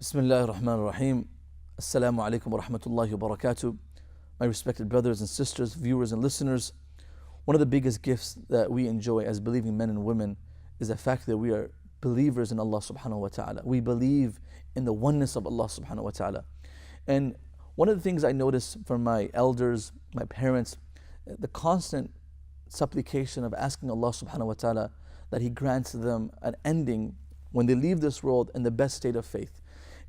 Bismillah ar-Rahman ar-Rahim. Assalamu alaikum wa rahmatullahi wa barakatuh. My respected brothers and sisters, viewers and listeners, one of the biggest gifts that we enjoy as believing men and women is the fact that we are believers in Allah subhanahu wa ta'ala. We believe in the oneness of Allah subhanahu wa ta'ala. And one of the things I notice from my elders, my parents, the constant supplication of asking Allah subhanahu wa ta'ala that He grants them an ending when they leave this world in the best state of faith.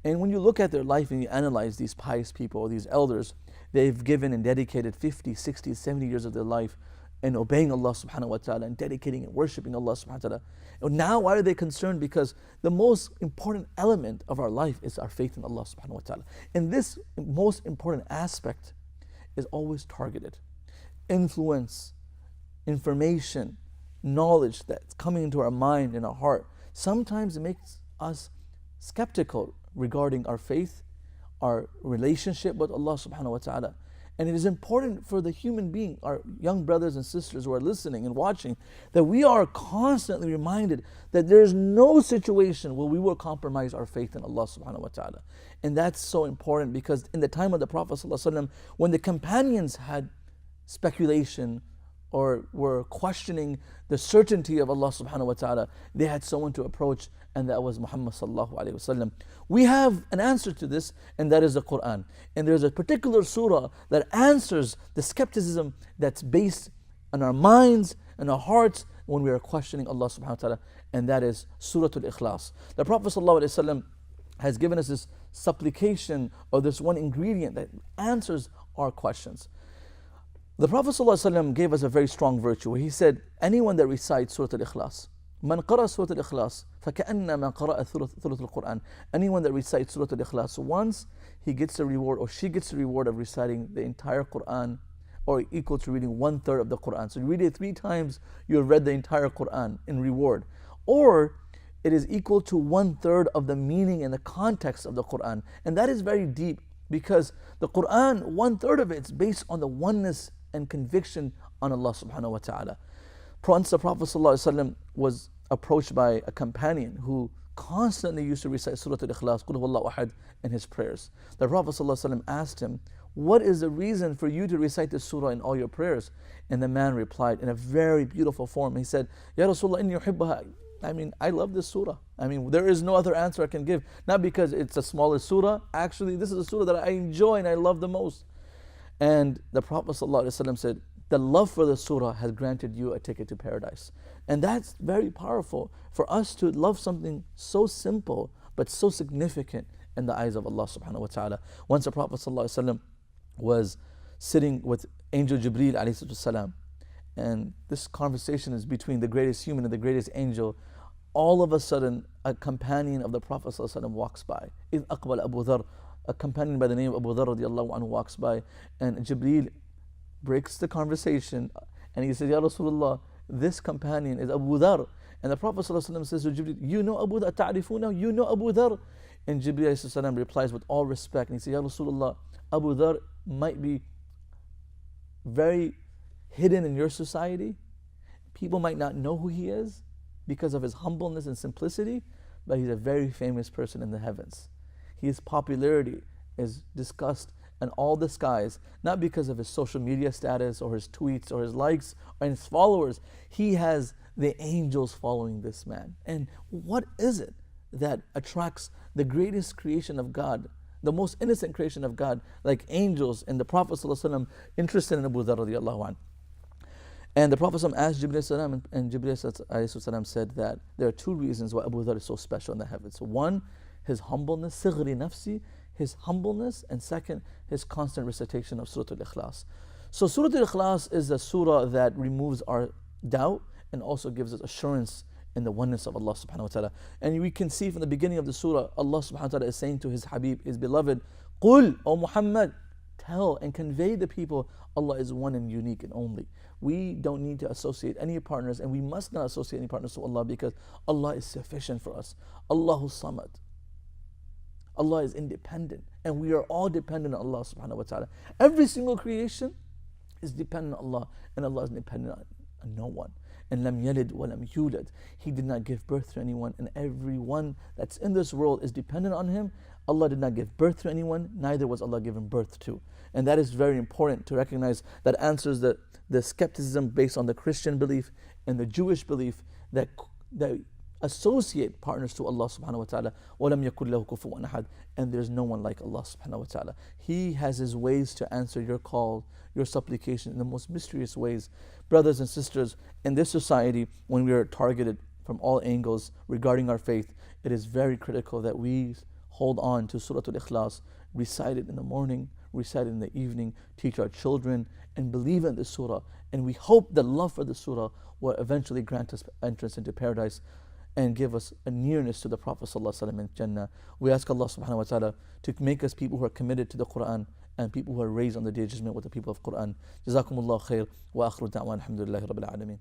And when you look at their life and you analyze these pious people or these elders, they've given and dedicated 50, 60, 70 years of their life in obeying Allah subhanahu wa ta'ala and dedicating and worshipping Allah subhanahu wa ta'ala. And now why are they concerned? Because the most important element of our life is our faith in Allah subhanahu wa ta'ala. And this most important aspect is always targeted. Influence, information, knowledge that's coming into our mind and our heart, sometimes it makes us skeptical regarding our faith, our relationship with Allah subhanahu wa ta'ala. And it is important for the human being, our young brothers and sisters who are listening and watching, that we are constantly reminded that there is no situation where we will compromise our faith in Allah subhanahu wa ta'ala. And that's so important because in the time of the Prophet sallallahu alaihi wasallam, when the companions had speculation or were questioning the certainty of Allah subhanahu wa ta'ala, they had someone to approach, and that was Muhammad sallallahu alaihi wasallam. We have an answer to this, and that is the Quran. And there's a particular surah that answers the skepticism that's based on our minds and our hearts when we are questioning Allah subhanahu wa ta'ala, and that is Surah Al-Ikhlas. The Prophet sallallahu alaihi wasallam has given us this supplication or this one ingredient that answers our questions. The Prophet ﷺ gave us a very strong virtue where he said, anyone that recites Surah Al-Ikhlas, Man qara Surah Al-Ikhlas, فَكَأَنَّمَا قَرَأَ ثُلُثَ الْقُرْآنِ. Anyone that recites Surah Al-Ikhlas once, he gets the reward or she gets the reward of reciting the entire Quran, or equal to reading 1/3 of the Quran. So you read it 3 times, you have read the entire Quran in reward. Or it is equal to 1/3 of the meaning and the context of the Quran. And that is very deep because the Quran, 1/3 of it is based on the oneness and conviction on Allah subhanahu wa ta'ala. Once the Prophet ﷺ was approached by a companion who constantly used to recite Surah Al-Ikhlas, Qul huwallahu ahad, in his prayers. The Prophet ﷺ asked him, what is the reason for you to recite this surah in all your prayers? And the man replied in a very beautiful form. He said, Ya Rasulullah, inni uhibbaha. I love this surah. There is no other answer I can give. Not because it's the smallest surah. Actually, this is a surah that I enjoy and I love the most. And the Prophet ﷺ said, the love for the surah has granted you a ticket to paradise. And that's very powerful for us to love something so simple but so significant in the eyes of Allah subhanahu wa ta'ala. Once the Prophet ﷺ was sitting with Angel Jibreel alayhi salam, and this conversation is between the greatest human and the greatest angel. All of a sudden, a companion of the Prophet ﷺ walks by. إِذْ أَقْبَلَ أَبُو ذَرْ. A companion by the name of Abu Dharr radiallahu anhu walks by, and Jibreel breaks the conversation and he says, Ya Rasulullah, this companion is Abu Dharr. And the Prophet ﷺ says to Jibreel, you know Abu Dharr, ta'rifuna, you know Abu Dharr. And Jibreel ﷺ replies with all respect and he says, Ya Rasulullah, Abu Dharr might be very hidden in your society. People might not know who he is because of his humbleness and simplicity, but he's a very famous person in the heavens. His popularity is discussed in all the skies, not because of his social media status or his tweets or his likes or his followers. He has the angels following this man. And what is it that attracts the greatest creation of God, the most innocent creation of God, like angels and the Prophet ﷺ interested in Abu Dharr radiallahu anhu? And the Prophet ﷺ asked Jibreel salam, and Jibreel salam said that there are 2 reasons why Abu Dharr is so special in the heavens. So one, his humbleness, sighri nafsi, his humbleness, and second, his constant recitation of Surah Al-Ikhlas. So Surah Al-Ikhlas is a surah that removes our doubt and also gives us assurance in the oneness of Allah subhanahu wa ta'ala. And we can see from the beginning of the surah, Allah subhanahu wa ta'ala is saying to his Habib, his beloved, Qul, O Muhammad, tell and convey the people, Allah is one and unique and only. We don't need to associate any partners, and we must not associate any partners to Allah because Allah is sufficient for us. Allahu Samad. Allah is independent, and we are all dependent on Allah subhanahu wa ta'ala. Every single creation is dependent on Allah, and Allah is dependent on no one. and lam yalid wa lam yulad. He did not give birth to anyone, and everyone that's in this world is dependent on him. Allah did not give birth to anyone, neither was Allah given birth to. And that is very important to recognize. That answers the skepticism based on the Christian belief and the Jewish belief that associate partners to Allah subhanahu wa ta'ala. وَلَمْ يَكُنْ لَهُ كُفُوًا أَحَدٌ. And there's no one like Allah subhanahu wa ta'ala. He has His ways to answer your call, your supplication in the most mysterious ways. Brothers and sisters, in this society, when we are targeted from all angles regarding our faith, it is very critical that we hold on to Surah Al-Ikhlas, recite it in the morning, recite it in the evening, teach our children, and believe in the surah. And we hope that love for the surah will eventually grant us entrance into paradise and give us a nearness to the Prophet ﷺ in Jannah. We ask Allah subhanahu wa ta'ala to make us people who are committed to the Quran and people who are raised on the Day of Judgment with the people of Quran. Jazakumullah khair wa akhiru da'wan alhamdulillahi rabbil alameen.